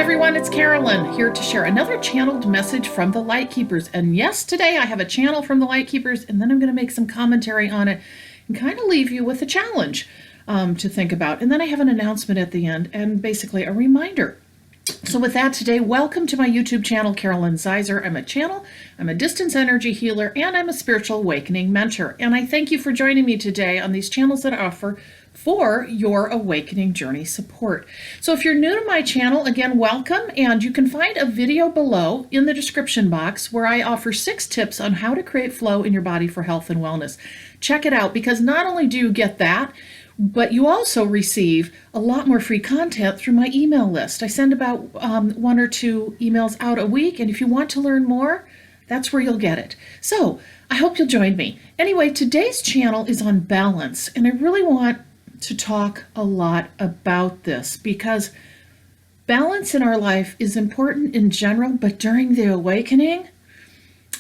everyone, it's Carolyn here to share another channeled message from the Light Keepers. And yes, today I have a channel from the Light Keepers, and then I'm going to make some commentary on it and kind of leave you with a challenge to think about. And then I have an announcement at the end and basically a reminder. So with that today, welcome to my YouTube channel, Carolyn Zaiser. I'm a distance energy healer, and I'm a spiritual awakening mentor. And I thank you for joining me today on these channels that I offer for your awakening journey support. So if you're new to my channel, again, welcome, and you can find a video below in the description box where I offer 6 tips on how to create flow in your body for health and wellness. Check it out, because not only do you get that, but you also receive a lot more free content through my email list. I send about 1 or 2 emails out a week, and if you want to learn more, that's where you'll get it. So I hope you'll join me. Anyway, today's channel is on balance, and I really want to talk a lot about this because balance in our life is important in general, but during the awakening,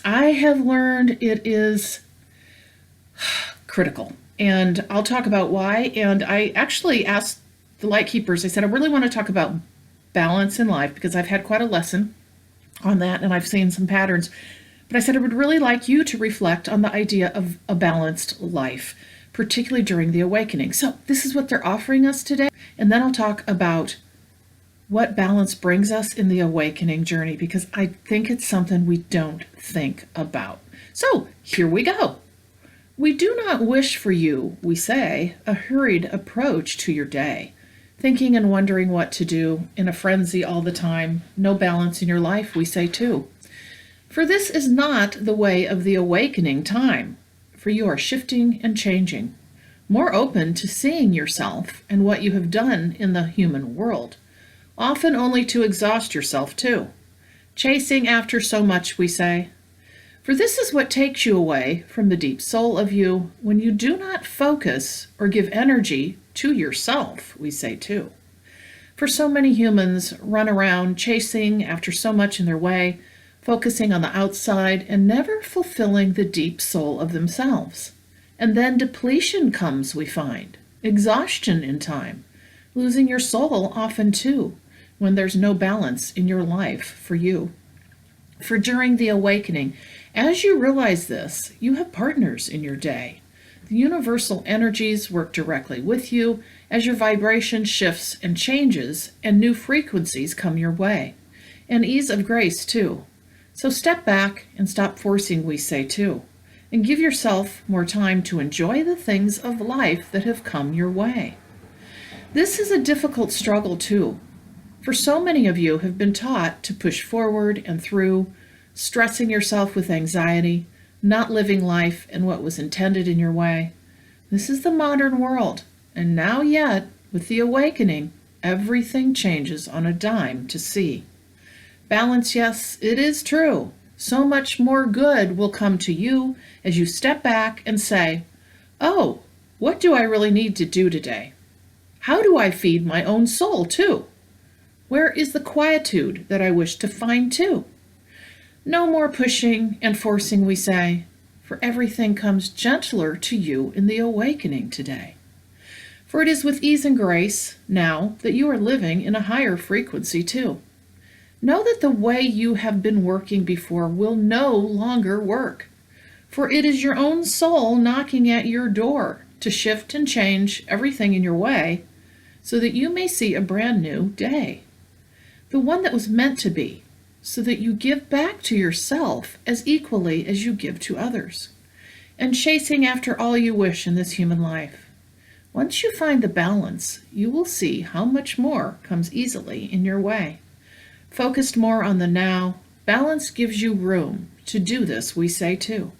I have learned it is critical. And I'll talk about why. And I actually asked the Light Keepers, I said, I really want to talk about balance in life because I've had quite a lesson on that and I've seen some patterns. But I said, I would really like you to reflect on the idea of a balanced life, particularly during the awakening. So this is what they're offering us today. And then I'll talk about what balance brings us in the awakening journey, because I think it's something we don't think about. So here we go. We do not wish for you, we say, a hurried approach to your day, thinking and wondering what to do, in a frenzy all the time, no balance in your life, we say too. For this is not the way of the awakening time, for you are shifting and changing, more open to seeing yourself and what you have done in the human world, often only to exhaust yourself too. Chasing after so much, we say. For this is what takes you away from the deep soul of you when you do not focus or give energy to yourself, we say too. For so many humans run around chasing after so much in their way, focusing on the outside and never fulfilling the deep soul of themselves. And then depletion comes, we find, exhaustion in time, losing your soul often too, when there's no balance in your life for you. For during the awakening, as you realize this, you have partners in your day. The universal energies work directly with you as your vibration shifts and changes and new frequencies come your way. And ease of grace too. So step back and stop forcing, we say too, and give yourself more time to enjoy the things of life that have come your way. This is a difficult struggle too, for so many of you have been taught to push forward and through, stressing yourself with anxiety, not living life and what was intended in your way. This is the modern world, and now yet, with the awakening, everything changes on a dime to see. Balance, yes, it is true. So much more good will come to you as you step back and say, oh, what do I really need to do today? How do I feed my own soul too? Where is the quietude that I wish to find too? No more pushing and forcing, we say, for everything comes gentler to you in the awakening today. For it is with ease and grace now that you are living in a higher frequency too. Know that the way you have been working before will no longer work, for it is your own soul knocking at your door to shift and change everything in your way so that you may see a brand new day, the one that was meant to be, so that you give back to yourself as equally as you give to others, and chasing after all you wish in this human life. Once you find the balance, you will see how much more comes easily in your way. Focused more on the now, balance gives you room to do this, we say too.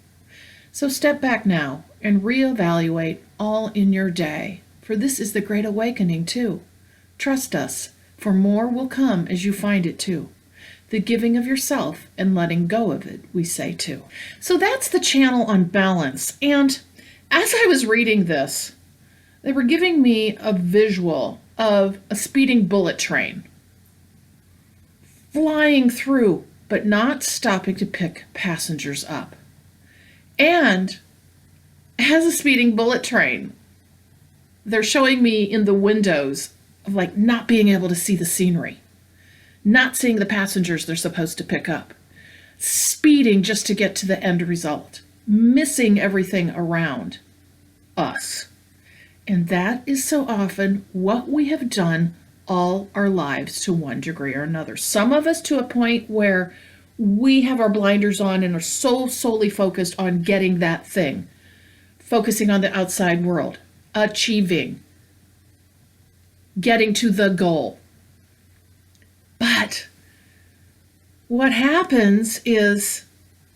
So step back now and reevaluate all in your day, for this is the great awakening too. Trust us, for more will come as you find it too. The giving of yourself and letting go of it, we say too. So that's the channel on balance. And as I was reading this, they were giving me a visual of a speeding bullet train flying through, but not stopping to pick passengers up. And as a speeding bullet train, they're showing me in the windows of like not being able to see the scenery. not seeing the passengers they're supposed to pick up, speeding just to get to the end result, missing everything around us. And that is so often what we have done all our lives to one degree or another. Some of us to a point where we have our blinders on and are so solely focused on getting that thing, focusing on the outside world, achieving, getting to the goal. But what happens is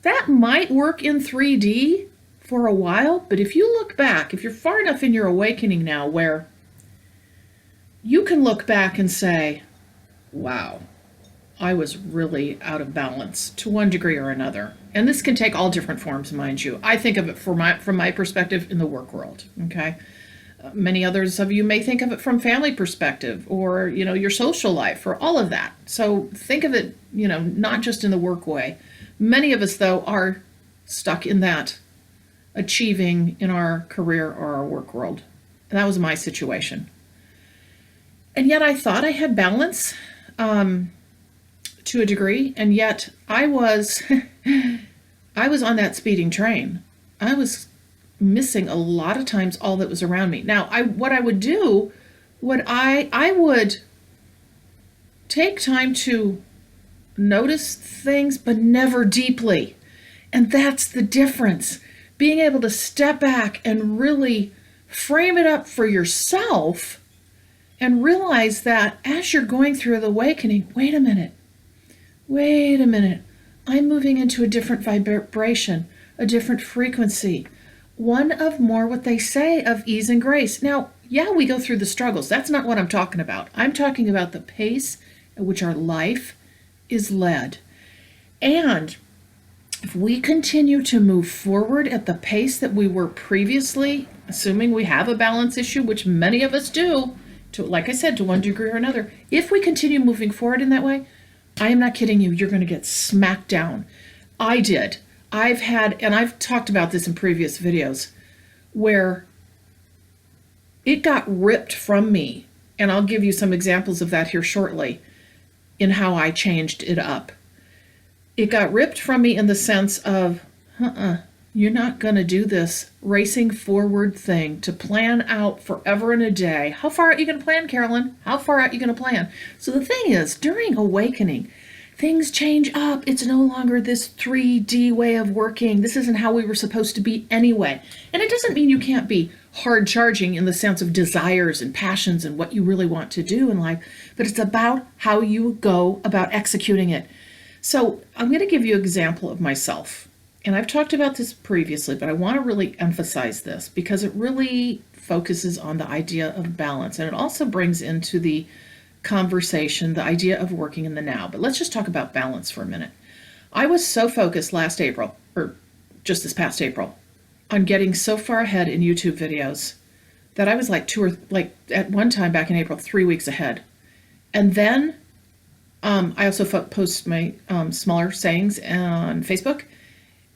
that might work in 3D for a while, but if you look back, if you're far enough in your awakening now where you can look back and say, wow, I was really out of balance to one degree or another. And this can take all different forms, mind you. I think of it from my perspective in the work world, okay? Many others of you may think of it from family perspective or, your social life or all of that. So think of it, not just in the work way. Many of us, though, are stuck in that achieving in our career or our work world. And that was my situation. And yet I thought I had balance to a degree, and yet I was I was on that speeding train. I was missing a lot of times all that was around me. Now, what I would do, I would take time to notice things, but never deeply. And that's the difference. Being able to step back and really frame it up for yourself and realize that as you're going through the awakening, wait a minute, I'm moving into a different vibration, a different frequency, one of more what they say of ease and grace. Now, yeah, we go through the struggles. That's not what I'm talking about. I'm talking about the pace at which our life is led. And if we continue to move forward at the pace that we were previously, assuming we have a balance issue, which many of us do, like I said, to one degree or another, if we continue moving forward in that way, I am not kidding you, you're going to get smacked down. I did. I've talked about this in previous videos, where it got ripped from me, and I'll give you some examples of that here shortly, in how I changed it up. It got ripped from me in the sense of, you're not going to do this racing forward thing to plan out forever and a day. How far out are you going to plan, Carolyn? How far out are you going to plan? So the thing is, during awakening, things change up. It's no longer this 3D way of working. This isn't how we were supposed to be anyway. And it doesn't mean you can't be hard charging in the sense of desires and passions and what you really want to do in life, but it's about how you go about executing it. So I'm going to give you an example of myself. And I've talked about this previously, but I want to really emphasize this because it really focuses on the idea of balance. And it also brings into the conversation the idea of working in the now. But let's just talk about balance for a minute. I was so focused last April, or just this past April, on getting so far ahead in YouTube videos that I was at one time back in April, 3 weeks ahead. And then I also post my smaller sayings on Facebook.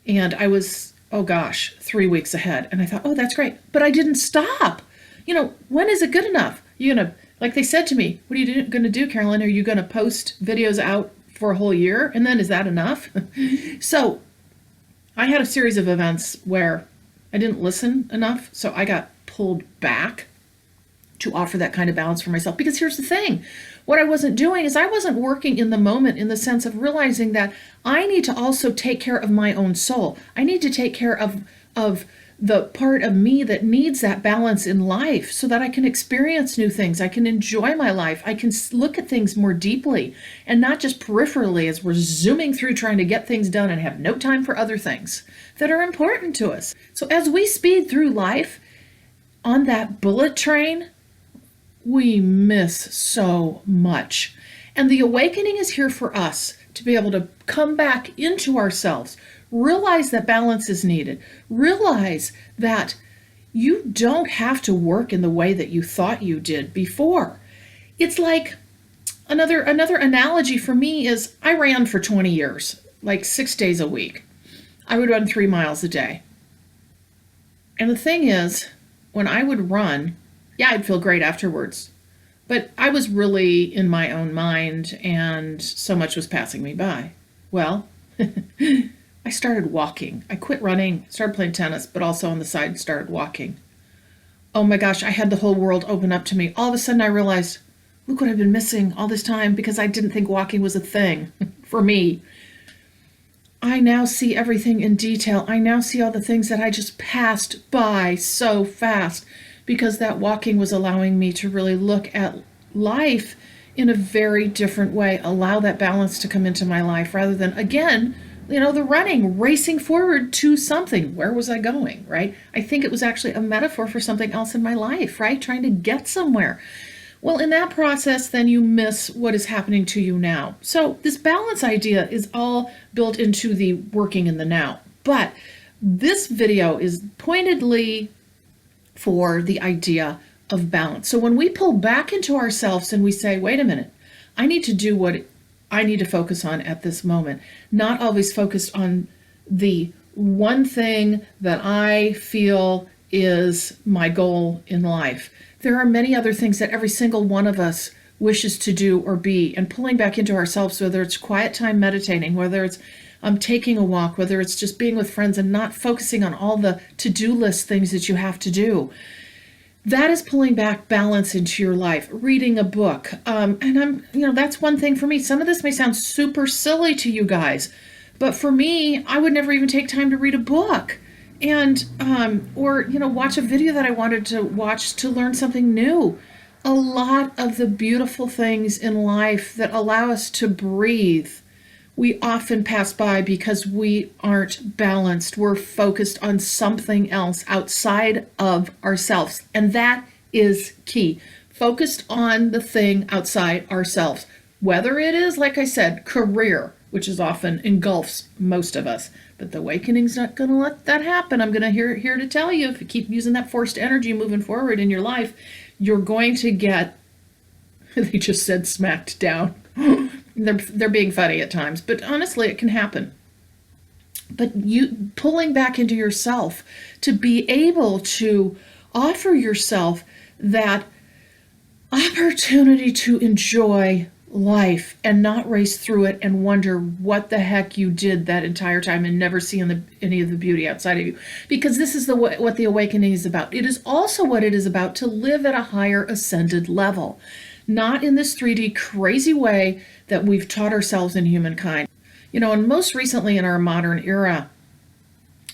And I was, 3 weeks ahead. And I thought, that's great. But I didn't stop. When is it good enough? Like they said to me, what are you going to do, Carolyn? Are you going to post videos out for a whole year? And then is that enough? So I had a series of events where I didn't listen enough. So I got pulled back to offer that kind of balance for myself. Because here's the thing. What I wasn't doing is I wasn't working in the moment in the sense of realizing that I need to also take care of my own soul. I need to take care of the part of me that needs that balance in life so that I can experience new things. I can enjoy my life. I can look at things more deeply and not just peripherally as we're zooming through trying to get things done and have no time for other things that are important to us. So as we speed through life on that bullet train, we miss so much. And the awakening is here for us to be able to come back into ourselves, realize that balance is needed, realize that you don't have to work in the way that you thought you did before. It's like another analogy for me is I ran for 20 years, like 6 days a week. I would run 3 miles a day. And the thing is, when I would run, I'd feel great afterwards. But I was really in my own mind, and so much was passing me by. Well, I started walking. I quit running, started playing tennis, but also on the side started walking. Oh my gosh, I had the whole world open up to me. All of a sudden I realized, look what I've been missing all this time because I didn't think walking was a thing for me. I now see everything in detail. I now see all the things that I just passed by so fast because that walking was allowing me to really look at life in a very different way, allow that balance to come into my life rather than, again, the running, racing forward to something. Where was I going, right? I think it was actually a metaphor for something else in my life, right? Trying to get somewhere. Well, in that process, then you miss what is happening to you now. So this balance idea is all built into the working in the now. But this video is pointedly for the idea of balance. So when we pull back into ourselves and we say, wait a minute, I need to do what I need to focus on at this moment, not always focused on the one thing that I feel is my goal in life. There are many other things that every single one of us wishes to do or be, and pulling back into ourselves, whether it's quiet time meditating, whether it's taking a walk, whether it's just being with friends and not focusing on all the to-do list things that you have to do. That is pulling back balance into your life, reading a book. That's one thing for me. Some of this may sound super silly to you guys, but for me, I would never even take time to read a book and, or watch a video that I wanted to watch to learn something new. A lot of the beautiful things in life that allow us to breathe, we often pass by because we aren't balanced. We're focused on something else outside of ourselves. And that is key. Focused on the thing outside ourselves. Whether it is, like I said, career, which is often engulfs most of us. But the awakening's not going to let that happen. I'm going to here to tell you, if you keep using that forced energy moving forward in your life, you're going to get, they just said smacked down. They're being funny at times, but honestly, it can happen. But you pulling back into yourself to be able to offer yourself that opportunity to enjoy life and not race through it and wonder what the heck you did that entire time and never see any of the beauty outside of you. Because this is what the awakening is about. It is also what it is about to live at a higher ascended level. Not in this 3D crazy way that we've taught ourselves in humankind. And most recently in our modern era,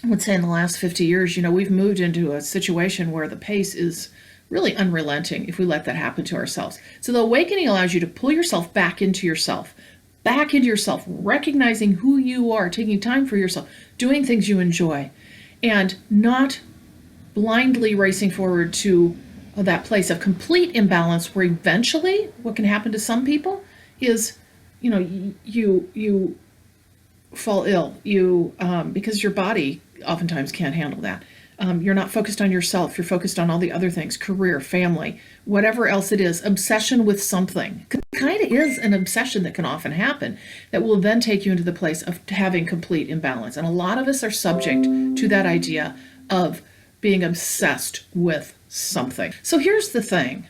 I would say in the last 50 years, we've moved into a situation where the pace is really unrelenting if we let that happen to ourselves. So the awakening allows you to pull yourself back into yourself, recognizing who you are, taking time for yourself, doing things you enjoy, and not blindly racing forward to that place of complete imbalance where eventually what can happen to some people is, you fall ill, because your body oftentimes can't handle that. You're not focused on yourself. You're focused on all the other things, career, family, whatever else it is, obsession with something. It kind of is an obsession that can often happen that will then take you into the place of having complete imbalance. And a lot of us are subject to that idea of being obsessed with something. So here's the thing.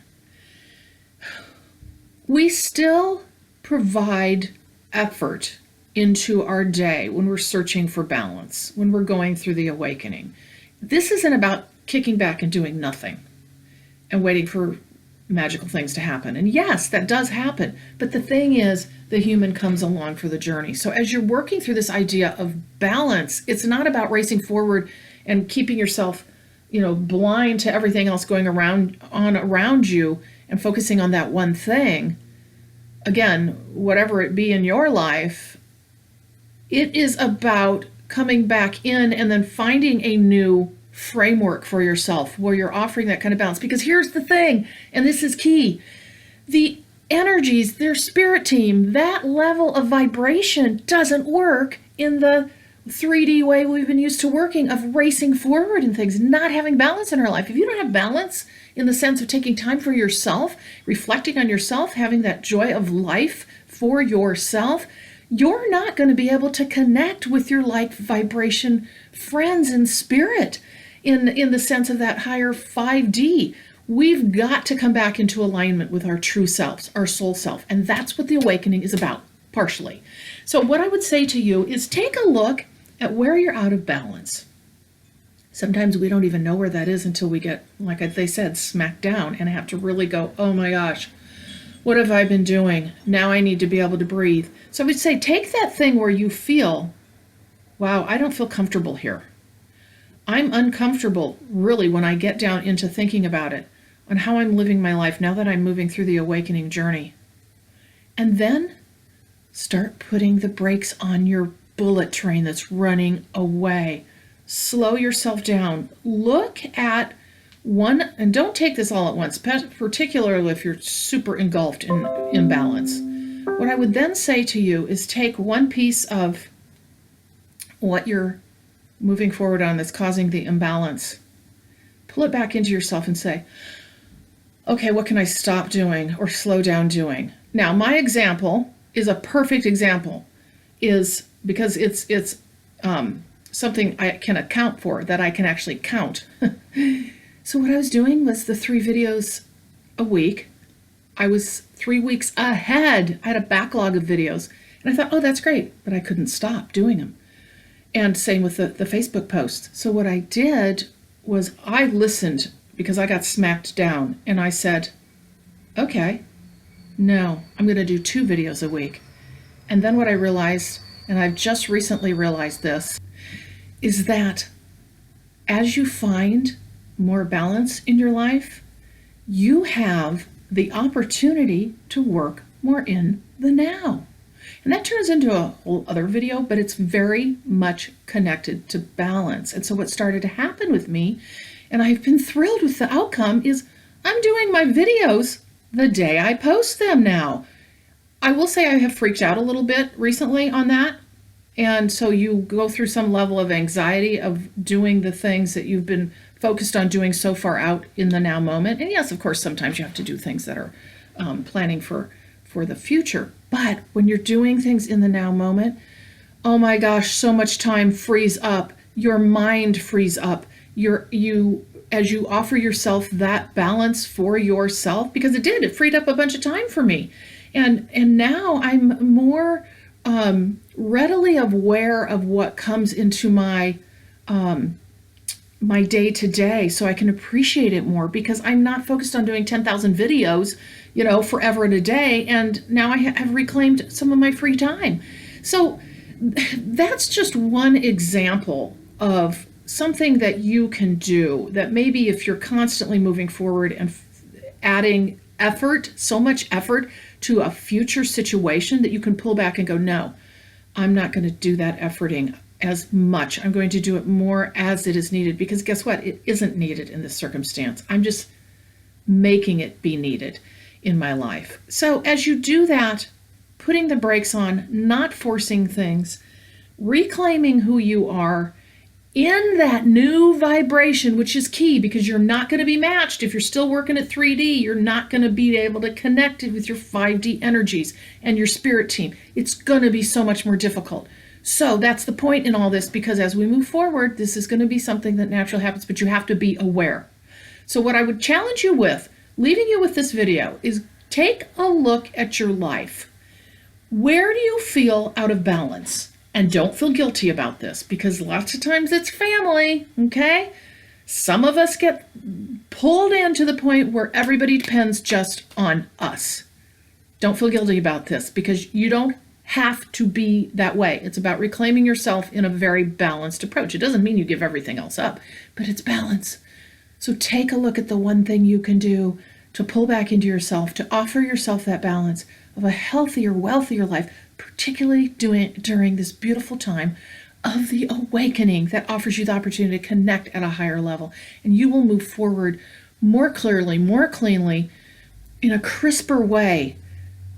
We still provide effort into our day when we're searching for balance, when we're going through the awakening. This isn't about kicking back and doing nothing and waiting for magical things to happen. And yes, that does happen. But the thing is, the human comes along for the journey. So as you're working through this idea of balance, it's not about racing forward and keeping yourself, blind to everything else going around you and focusing on that one thing. Again, whatever it be in your life, it is about coming back in and then finding a new framework for yourself where you're offering that kind of balance. Because here's the thing, and this is key, the energies, their spirit team, that level of vibration doesn't work in the 3D way we've been used to working, of racing forward and things, not having balance in our life. If you don't have balance in the sense of taking time for yourself, reflecting on yourself, having that joy of life for yourself, you're not going to be able to connect with your like vibration friends in spirit in the sense of that higher 5D. We've got to come back into alignment with our true selves, our soul self. And that's what the awakening is about, partially. So what I would say to you is take a look at where you're out of balance. Sometimes we don't even know where that is until we get, like they said, smacked down and have to really go, oh my gosh, what have I been doing? Now I need to be able to breathe. So I would say take that thing where you feel, wow, I don't feel comfortable here. I'm uncomfortable, really, when I get down into thinking about it, on how I'm living my life now that I'm moving through the awakening journey. And then start putting the brakes on your bullet train that's running away. Slow yourself down. Look at one, and don't take this all at once, particularly if you're super engulfed in imbalance. What I would then say to you is take one piece of what you're moving forward on that's causing the imbalance, pull it back into yourself and say, okay, what can I stop doing or slow down doing? Now, my example is a perfect example, is because it's something I can account for, that I can actually count. So what I was doing was the 3 videos a week. I was 3 weeks ahead. I had a backlog of videos. And I thought, oh, that's great. But I couldn't stop doing them. And same with the Facebook posts. So what I did was I listened because I got smacked down. And I said, okay, no, I'm going to do 2 videos a week. And then what I realized, and I've just recently realized this, is that as you find more balance in your life, you have the opportunity to work more in the now. And that turns into a whole other video, but it's very much connected to balance. And so what started to happen with me, and I've been thrilled with the outcome, is I'm doing my videos the day I post them now. I will say I have freaked out a little bit recently on that. And so you go through some level of anxiety of doing the things that you've been focused on doing so far out in the now moment. And yes, of course, sometimes you have to do things that are planning for the future. But when you're doing things in the now moment, oh my gosh, so much time frees up. Your mind frees up. As you offer yourself that balance for yourself, because it freed up a bunch of time for me. And now I'm more readily aware of what comes into my my day to day, so I can appreciate it more, because I'm not focused on doing 10,000 videos, forever and a day. And now I have reclaimed some of my free time. So that's just one example of something that you can do, that maybe if you're constantly moving forward and adding effort, so much effort to a future situation, that you can pull back and go, no, I'm not going to do that efforting as much. I'm going to do it more as it is needed, because guess what? It isn't needed in this circumstance. I'm just making it be needed in my life. So as you do that, putting the brakes on, not forcing things, reclaiming who you are in that new vibration, which is key, because you're not going to be matched. If you're still working at 3D, you're not going to be able to connect it with your 5D energies and your spirit team. It's going to be so much more difficult. So that's the point in all this, because as we move forward, this is going to be something that naturally happens, but you have to be aware. So what I would challenge you with, leaving you with this video, is take a look at your life. Where do you feel out of balance? And don't feel guilty about this, because lots of times it's family, okay? Some of us get pulled in to the point where everybody depends just on us. Don't feel guilty about this, because you don't have to be that way. It's about reclaiming yourself in a very balanced approach. It doesn't mean you give everything else up, but it's balance. So take a look at the one thing you can do to pull back into yourself, to offer yourself that balance of a healthier, wealthier life, particularly during this beautiful time of the awakening that offers you the opportunity to connect at a higher level. And you will move forward more clearly, more cleanly, in a crisper way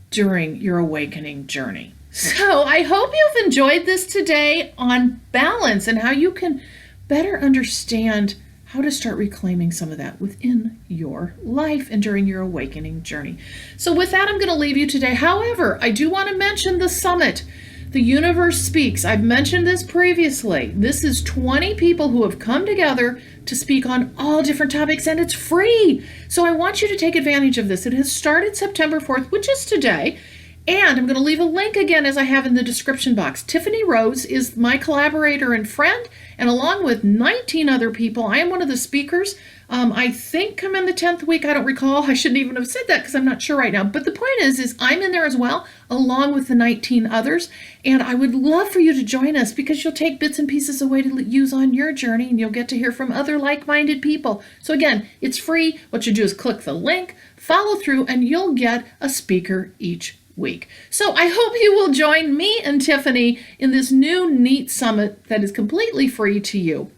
during your awakening journey. So I hope you've enjoyed this today on balance and how you can better understand how to start reclaiming some of that within your life and during your awakening journey. So with that, I'm going to leave you today. However, I do want to mention the summit. The universe speaks. I've mentioned this previously. This is 20 people who have come together to speak on all different topics, and it's free. So I want you to take advantage of this. It has started September 4th, which is today. And I'm going to leave a link again as I have in the description box. Tiffany Rose is my collaborator and friend, and along with 19 other people, I am one of the speakers. I think I'm in the 10th week. I don't recall. I shouldn't even have said that because I'm not sure right now. But the point is I'm in there as well, along with the 19 others. And I would love for you to join us because you'll take bits and pieces away to use on your journey, and you'll get to hear from other like-minded people. So again, it's free. What you do is click the link, follow through, and you'll get a speaker each week. So I hope you will join me and Tiffany in this new neat summit that is completely free to you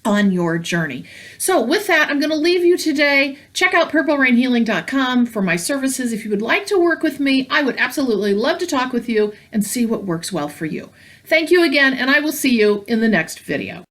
on your journey. So with that, I'm going to leave you today. Check out purplerainhealing.com for my services. If you would like to work with me, I would absolutely love to talk with you and see what works well for you. Thank you again, and I will see you in the next video.